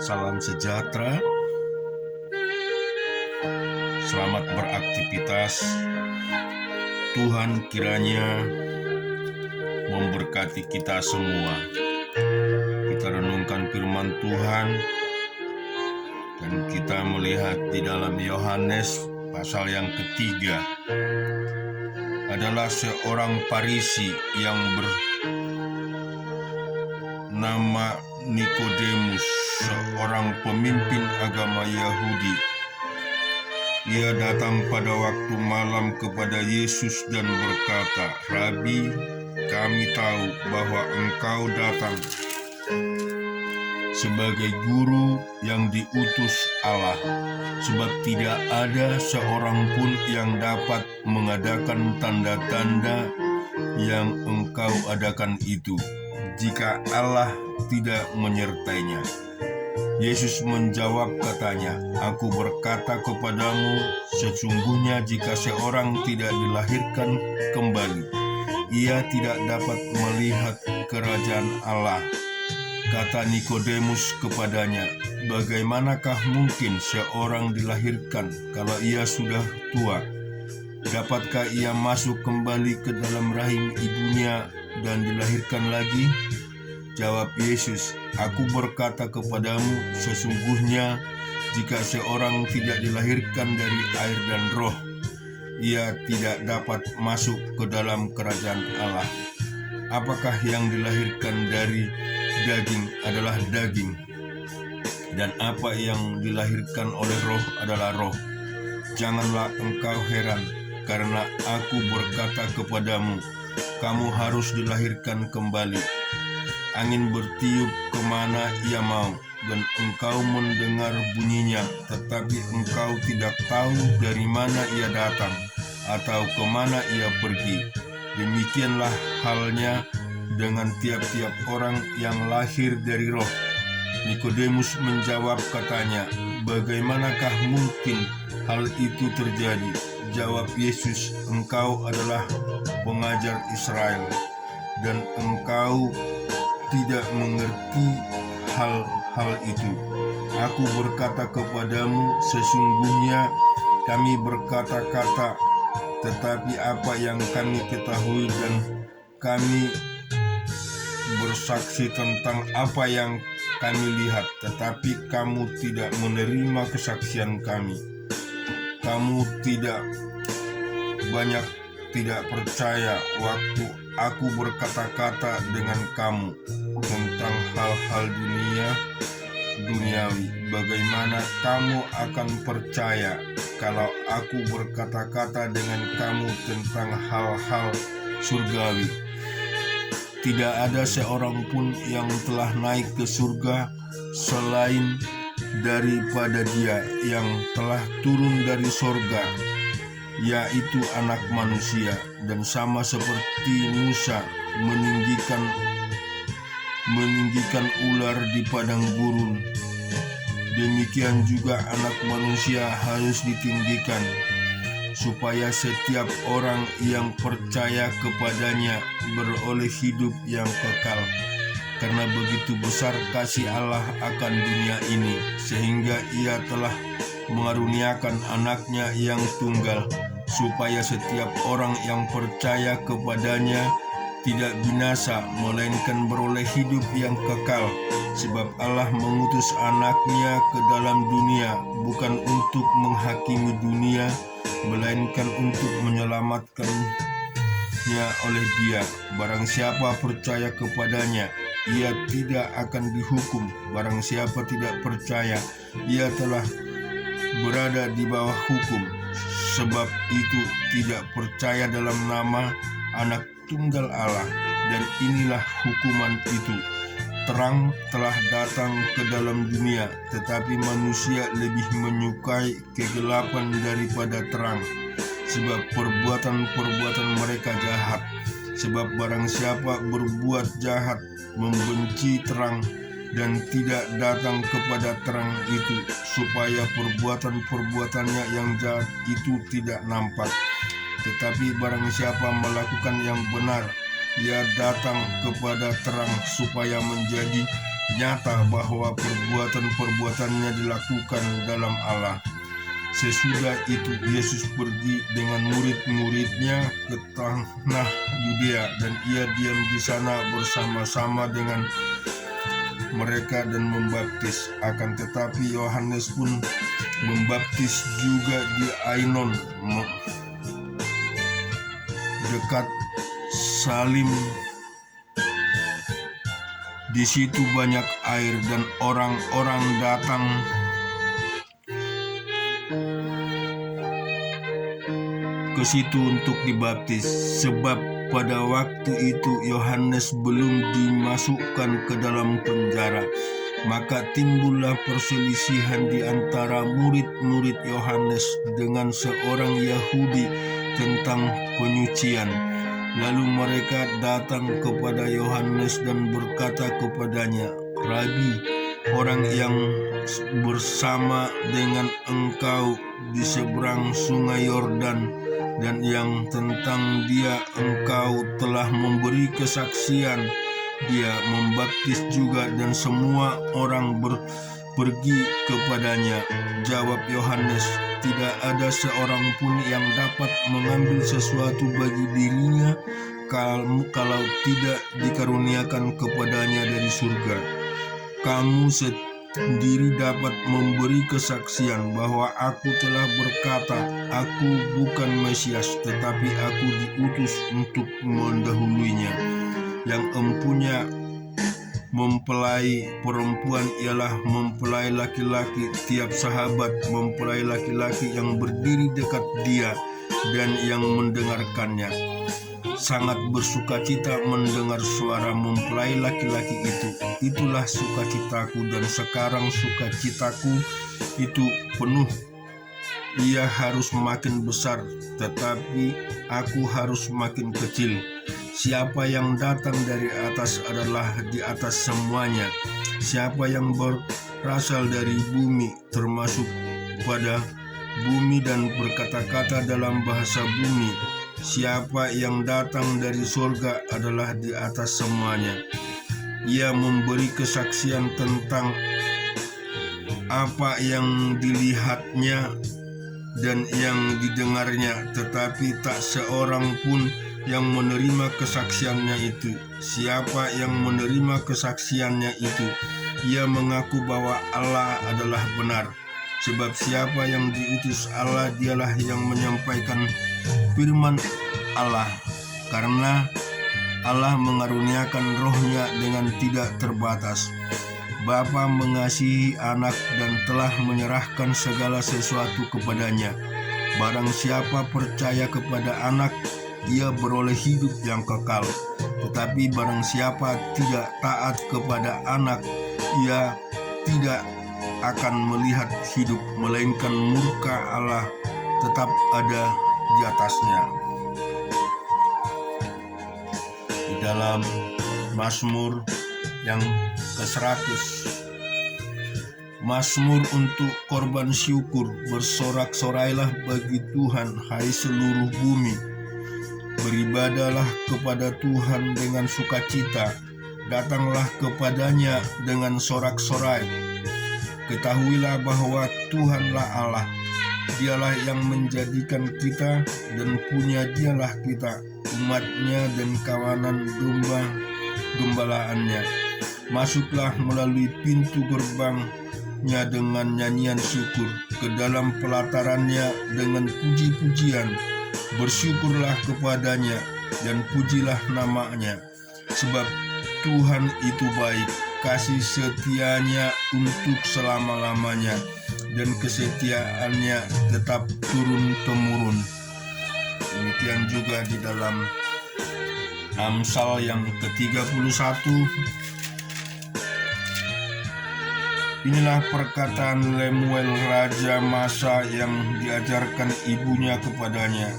Salam sejahtera, selamat beraktivitas. Tuhan kiranya memberkati kita semua. Kita renungkan firman Tuhan dan kita melihat di dalam Yohanes pasal yang ketiga. Adalah seorang Farisi yang bernama Nikodemus, seorang pemimpin agama Yahudi. Ia datang pada waktu malam kepada Yesus dan berkata, "Rabi, kami tahu bahwa Engkau datang sebagai guru yang diutus Allah, sebab tidak ada seorang pun yang dapat mengadakan tanda-tanda yang Engkau adakan itu, jika Allah tidak menyertainya." Yesus menjawab katanya, "Aku berkata kepadamu, sesungguhnya jika seorang tidak dilahirkan kembali, ia tidak dapat melihat kerajaan Allah." Kata Nikodemus kepadanya, "Bagaimanakah mungkin seorang dilahirkan kalau ia sudah tua? Dapatkah ia masuk kembali ke dalam rahim ibunya dan dilahirkan lagi?" Jawab Yesus, "Aku berkata kepadamu, sesungguhnya jika seorang tidak dilahirkan dari air dan roh, ia tidak dapat masuk ke dalam kerajaan Allah. Apakah yang dilahirkan dari daging adalah daging, dan apa yang dilahirkan oleh roh adalah roh. Janganlah engkau heran, karena aku berkata kepadamu, kamu harus dilahirkan kembali. Angin bertiup kemana ia mau, dan engkau mendengar bunyinya, tetapi engkau tidak tahu dari mana ia datang atau kemana ia pergi. Demikianlah halnya dengan tiap-tiap orang yang lahir dari roh." Nikodemus menjawab katanya, "Bagaimanakah mungkin hal itu terjadi?" Jawab Yesus, "Engkau adalah pengajar Israel, dan engkau tidak mengerti hal-hal itu. Aku berkata kepadamu, sesungguhnya kami berkata-kata, tetapi apa yang kami ketahui dan kami bersaksi tentang apa yang kami lihat, tetapi kamu tidak menerima kesaksian kami. Kamu tidak percaya waktu aku berkata-kata dengan kamu tentang hal-hal duniawi. Bagaimana kamu akan percaya kalau aku berkata-kata dengan kamu tentang hal-hal surgawi? Tidak ada seorang pun yang telah naik ke surga selain daripada Dia yang telah turun dari sorga, yaitu Anak Manusia. Dan sama seperti Musa meninggikan ular di padang gurun, demikian juga Anak Manusia harus ditinggikan, supaya setiap orang yang percaya kepadanya beroleh hidup yang kekal. Karena begitu besar kasih Allah akan dunia ini, sehingga Ia telah mengaruniakan anaknya yang tunggal, supaya setiap orang yang percaya kepadanya tidak binasa, melainkan beroleh hidup yang kekal. Sebab Allah mengutus anaknya ke dalam dunia, bukan untuk menghakimi dunia, melainkan untuk menyelamatkannya oleh Dia. Barang siapa percaya kepadanya, ia tidak akan dihukum. Barang siapa tidak percaya, ia telah berada di bawah hukum, sebab itu tidak percaya dalam nama Anak Tunggal Allah. Dan inilah hukuman itu: terang telah datang ke dalam dunia, tetapi manusia lebih menyukai kegelapan daripada terang, sebab perbuatan-perbuatan mereka jahat. Sebab barang siapa berbuat jahat membenci terang dan tidak datang kepada terang itu, supaya perbuatan-perbuatannya yang jahat itu tidak nampak. Tetapi barang siapa melakukan yang benar, ia datang kepada terang, supaya menjadi nyata bahwa perbuatan-perbuatannya dilakukan dalam Allah. Sesudah itu Yesus pergi dengan murid-muridnya ke tanah Yudea, dan ia diam di sana bersama-sama dengan mereka dan membaptis. Akan tetapi Yohanes pun membaptis juga di Ainon dekat Salim. Di situ banyak air dan orang-orang datang ke situ untuk dibaptis, sebab pada waktu itu Yohanes belum dimasukkan ke dalam penjara. Maka timbullah perselisihan di antara murid-murid Yohanes dengan seorang Yahudi tentang penyucian. Lalu mereka datang kepada Yohanes dan berkata kepadanya, "Rabi, orang yang bersama dengan engkau di seberang sungai Yordan, dan yang tentang dia engkau telah memberi kesaksian, dia membaptis juga dan semua orang pergi kepadanya." Jawab Yohanes, "Tidak ada seorang pun yang dapat mengambil sesuatu bagi dirinya kalau tidak dikaruniakan kepadanya dari surga. Kamu sendiri dapat memberi kesaksian bahwa aku telah berkata, aku bukan Mesias, tetapi aku diutus untuk mendahuluinya. Yang empunya mempelai perempuan ialah mempelai laki-laki. Tiap sahabat mempelai laki-laki yang berdiri dekat dia dan yang mendengarkannya sangat bersukacita mendengar suara mempelai laki-laki itu. Itulah sukacitaku, dan sekarang sukacitaku itu penuh. Ia harus makin besar, tetapi aku harus makin kecil. Siapa yang datang dari atas adalah di atas semuanya. Siapa yang berasal dari bumi termasuk pada bumi dan berkata-kata dalam bahasa bumi. Siapa yang datang dari surga adalah di atas semuanya. Ia memberi kesaksian tentang apa yang dilihatnya dan yang didengarnya, tetapi tak seorang pun yang menerima kesaksiannya itu. Siapa yang menerima kesaksiannya itu, ia mengaku bahwa Allah adalah benar. Sebab siapa yang diutus Allah, dialah yang menyampaikan firman Allah, karena Allah mengaruniakan rohnya dengan tidak terbatas. Bapa mengasihi anak dan telah menyerahkan segala sesuatu kepadanya. Barang siapa percaya kepada anak, ia beroleh hidup yang kekal. Tetapi barang siapa tidak taat kepada anak, ia tidak akan melihat hidup, melainkan murka Allah tetap ada di atasnya. Di dalam Mazmur yang ke-100, Mazmur untuk korban syukur. Bersorak-sorailah bagi Tuhan, hai seluruh bumi. Beribadahlah kepada Tuhan dengan sukacita, datanglah kepadanya dengan sorak-sorai. Ketahuilah bahwa Tuhanlah Allah, dialah yang menjadikan kita, dan punya dialah kita, umatnya dan kawanan domba-gembalaannya. Masuklah melalui pintu gerbangnya dengan nyanyian syukur, ke dalam pelatarannya dengan puji-pujian. Bersyukurlah kepadanya dan pujilah namanya, sebab Tuhan itu baik, kasih setianya untuk selama-lamanya, dan kesetiaannya tetap turun-temurun. Demikian juga di dalam Amsal yang ke-31. Inilah perkataan Lemuel Raja Masa yang diajarkan ibunya kepadanya.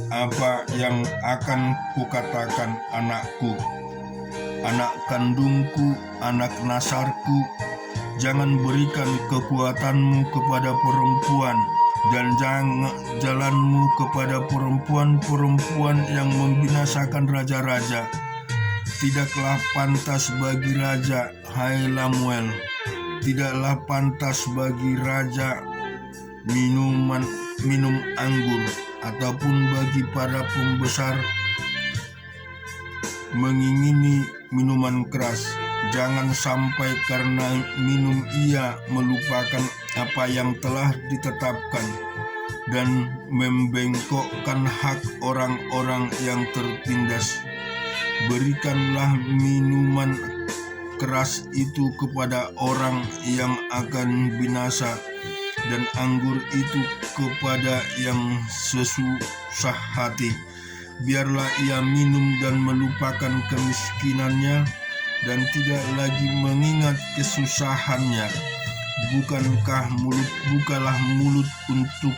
Apa yang akan kukatakan anakku, anak kandungku, anak nasarku? Jangan berikan kekuatanmu kepada perempuan, dan jangan jalanmu kepada perempuan-perempuan yang membinasakan raja-raja. Tidaklah pantas bagi raja, hai Lamuel, tidaklah pantas bagi raja minum anggur, ataupun bagi para pembesar mengingini minuman keras. Jangan sampai karena minum ia melupakan apa yang telah ditetapkan dan membengkokkan hak orang-orang yang tertindas. Berikanlah minuman keras itu kepada orang yang akan binasa, dan anggur itu kepada yang sesusah hati. Biarlah ia minum dan melupakan kemiskinannya, dan tidak lagi mengingat kesusahannya. Bukalah mulut untuk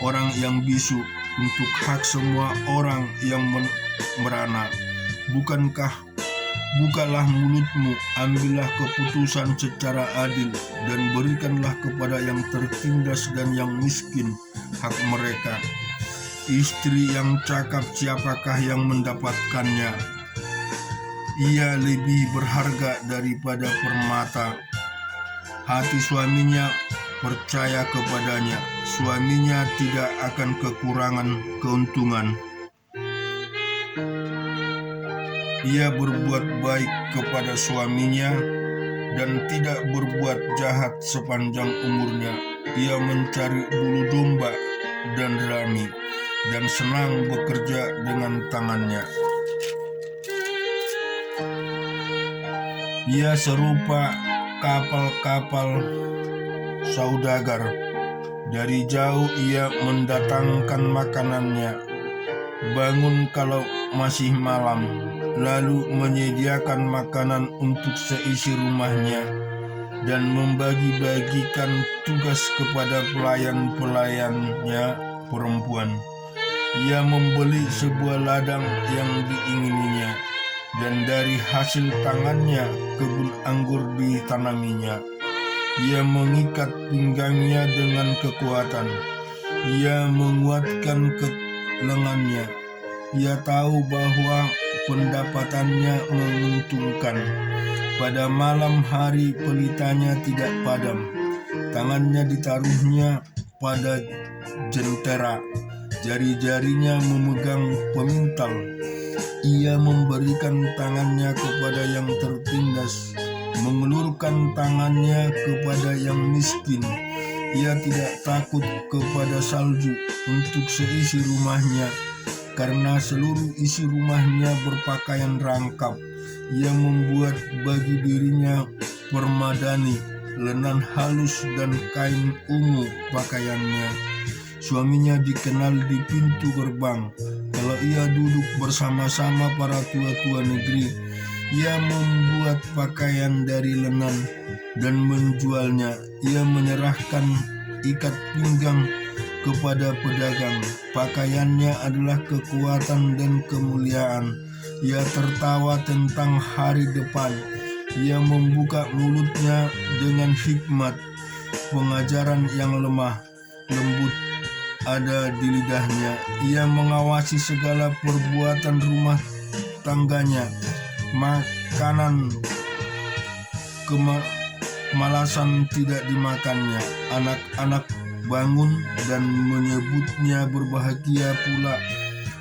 orang yang bisu, untuk hak semua orang yang merana. Bukalah mulutmu, ambillah keputusan secara adil, dan berikanlah kepada yang tertindas dan yang miskin hak mereka. Istri yang cakap, siapakah yang mendapatkannya? Ia lebih berharga daripada permata. Hati suaminya percaya kepadanya, suaminya tidak akan kekurangan keuntungan. Ia berbuat baik kepada suaminya dan tidak berbuat jahat sepanjang umurnya. Ia mencari bulu domba dan rami, dan senang bekerja dengan tangannya. Ia serupa kapal-kapal saudagar. Dari jauh ia mendatangkan makanannya. Bangun kalau masih malam, lalu menyediakan makanan untuk seisi rumahnya, dan membagi-bagikan tugas kepada pelayan-pelayannya perempuan. Ia membeli sebuah ladang yang diingininya, dan dari hasil tangannya kebun anggur ditanaminya. Ia mengikat pinggangnya dengan kekuatan. Ia menguatkan lengannya. Ia tahu bahwa pendapatannya menguntungkan. Pada malam hari pelitanya tidak padam. Tangannya ditaruhnya pada jentera. Jari-jarinya memegang pemintal. Ia memberikan tangannya kepada yang tertindas, mengelurkan tangannya kepada yang miskin. Ia tidak takut kepada salju untuk seisi rumahnya, karena seluruh isi rumahnya berpakaian rangkap. Ia membuat bagi dirinya permadani, lenan halus dan kain ungu pakaiannya. Suaminya dikenal di pintu gerbang. Kalau ia duduk bersama-sama para tua-tua negeri, ia membuat pakaian dari lenan dan menjualnya. Ia menyerahkan ikat pinggang kepada pedagang. Pakaiannya adalah kekuatan dan kemuliaan. Ia tertawa tentang hari depan. Ia membuka mulutnya dengan hikmat. Pengajaran yang lemah lembut ada di lidahnya. Ia mengawasi segala perbuatan rumah tangganya. Makanan kemalasan tidak dimakannya. Anak-anak bangun dan menyebutnya berbahagia pula.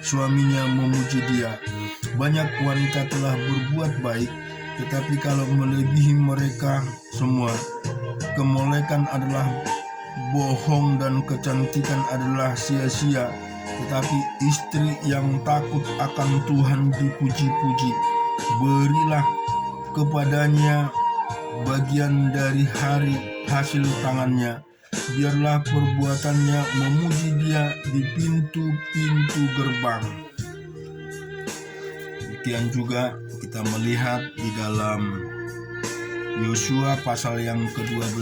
Suaminya memuji dia. Banyak wanita telah berbuat baik, tetapi kalau melebihi mereka semua, kemolekan adalah bohong dan kecantikan adalah sia-sia. Tetapi istri yang takut akan Tuhan dipuji-puji. Berilah kepadanya bagian dari hasil tangannya. Biarlah perbuatannya memuji dia di pintu-pintu gerbang. Demikian juga kita melihat di dalam Yosua pasal yang ke-12.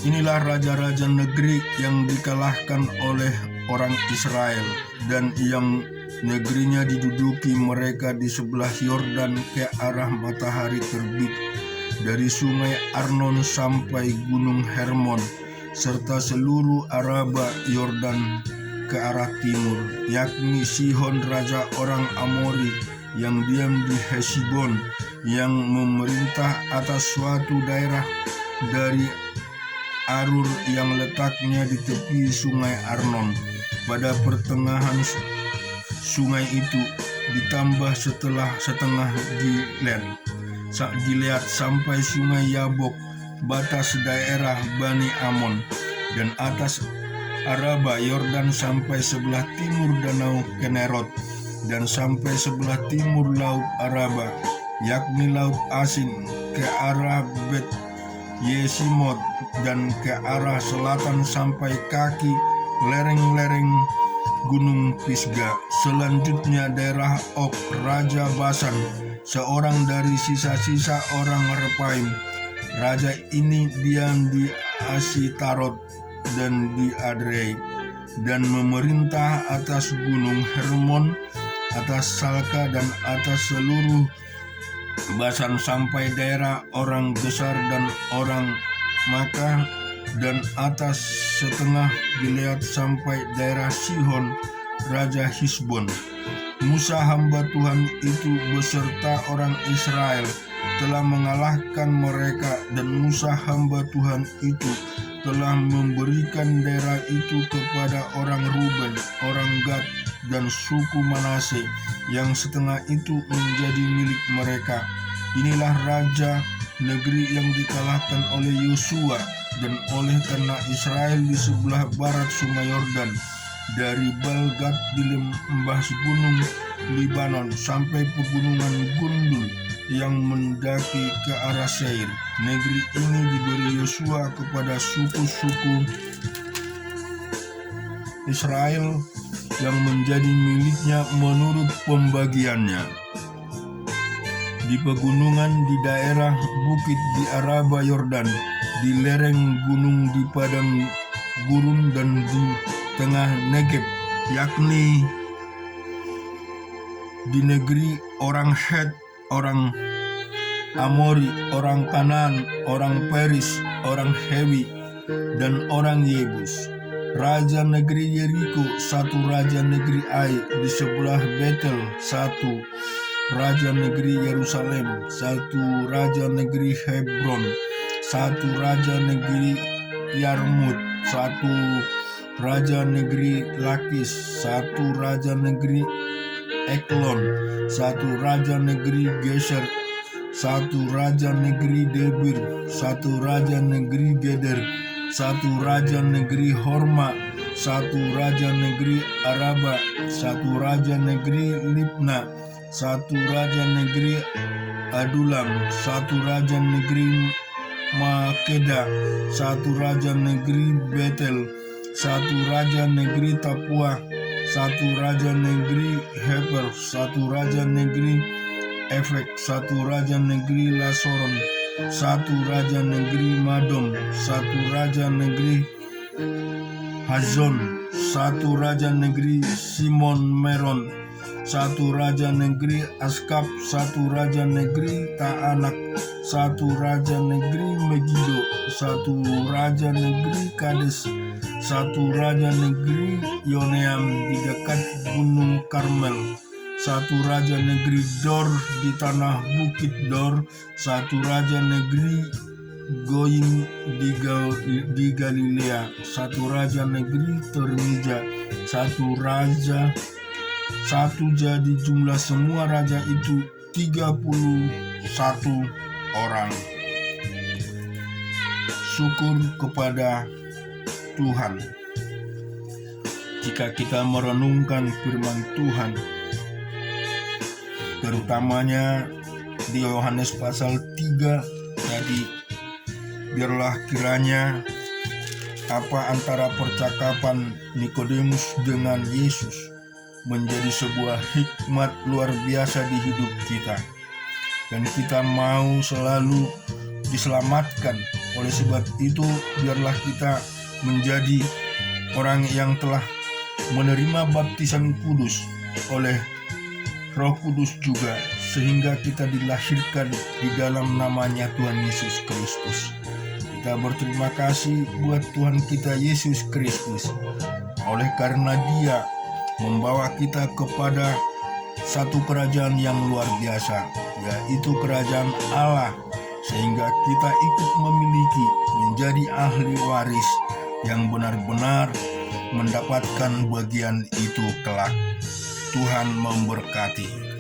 Inilah raja-raja negeri yang dikalahkan oleh orang Israel, dan yang negerinya diduduki mereka di sebelah Yordan ke arah matahari terbit, dari sungai Arnon sampai gunung Hermon, serta seluruh Araba Yordan ke arah timur, yakni Sihon raja orang Amori, yang diam di Hesibon, yang memerintah atas suatu daerah dari Arur yang letaknya di tepi sungai Arnon, pada pertengahan sungai itu, ditambah setengah Gilead sampai sungai Yabok, batas daerah Bani Amon, dan atas Araba Yordan sampai sebelah timur danau Kenerot, dan sampai sebelah timur laut Araba, yakni laut Asin, ke arah Bet Yesimot, dan ke arah selatan sampai kaki lereng-lereng Gunung Pisga. Selanjutnya daerah Og, Raja Basan, seorang dari sisa-sisa orang Repaim. Raja ini diam di Asitarot dan di Adrei, dan memerintah atas Gunung Hermon, atas Salka, dan atas seluruh Basan sampai daerah orang Gesar dan orang Maka, dan atas setengah Gilead sampai daerah Sihon, Raja Hisbon. Musa hamba Tuhan itu beserta orang Israel telah mengalahkan mereka, dan Musa hamba Tuhan itu telah memberikan daerah itu kepada orang Ruben, orang Gad, dan suku Manase, yang setengah itu menjadi milik mereka. Inilah raja negeri yang dikalahkan oleh Yosua dan oleh tanah Israel di sebelah barat sungai Yordan, dari Baal-Gad di lembah gunung Libanon sampai pegunungan Gundul yang mendaki ke arah Seir. Negeri ini diberi Yosua kepada suku-suku Israel yang menjadi miliknya menurut pembagiannya. Di pegunungan, di daerah bukit di Araba Yordan, di lereng gunung, di padang gurun, dan di tengah Negeb, yakni di negeri orang Het, orang Amori, orang Kanaan, orang Peris, orang Hewi, dan orang Yebus. Raja negeri Yeriko, satu raja negeri Ai di sebelah Betel, satu raja negeri Yerusalem, satu raja negeri Hebron, satu raja negeri Yarmut, satu raja negeri Lakis, satu raja negeri Eklon, satu raja negeri Geser, satu raja negeri Debir, satu raja negeri Geder, satu raja negeri Horma, satu raja negeri Araba, satu raja negeri Libna, satu raja negeri Adulam, satu raja negeri Makeda, satu raja negeri Betel, satu raja negeri Tapua, satu raja negeri Heper, satu raja negeri Efek, satu raja negeri Lasoron, satu raja negeri Madom, satu raja negeri Hazon, satu raja negeri Simon Meron, satu raja negeri Askap, satu raja negeri Taanak, satu raja negeri Megido, satu raja negeri Kades, satu raja negeri Yoneam di dekat Gunung Karmel, satu raja negeri Dor di tanah bukit Dor, satu raja negeri Goyim di Galilea, satu raja negeri Termija, satu jadi jumlah semua raja itu 31 orang. Syukur kepada Tuhan. Jika kita merenungkan firman Tuhan, terutamanya di Yohanes pasal 3 tadi, biarlah kiranya apa antara percakapan Nikodemus dengan Yesus menjadi sebuah hikmat luar biasa di hidup kita, dan kita mau selalu diselamatkan. Oleh sebab itu, biarlah kita menjadi orang yang telah menerima baptisan kudus oleh Roh Kudus juga, sehingga kita dilahirkan di dalam namanya Tuhan Yesus Kristus. Kita berterima kasih buat Tuhan kita Yesus Kristus, oleh karena Dia membawa kita kepada satu kerajaan yang luar biasa, yaitu kerajaan Allah, sehingga kita ikut memiliki menjadi ahli waris yang benar-benar mendapatkan bagian itu kelak. Tuhan memberkati.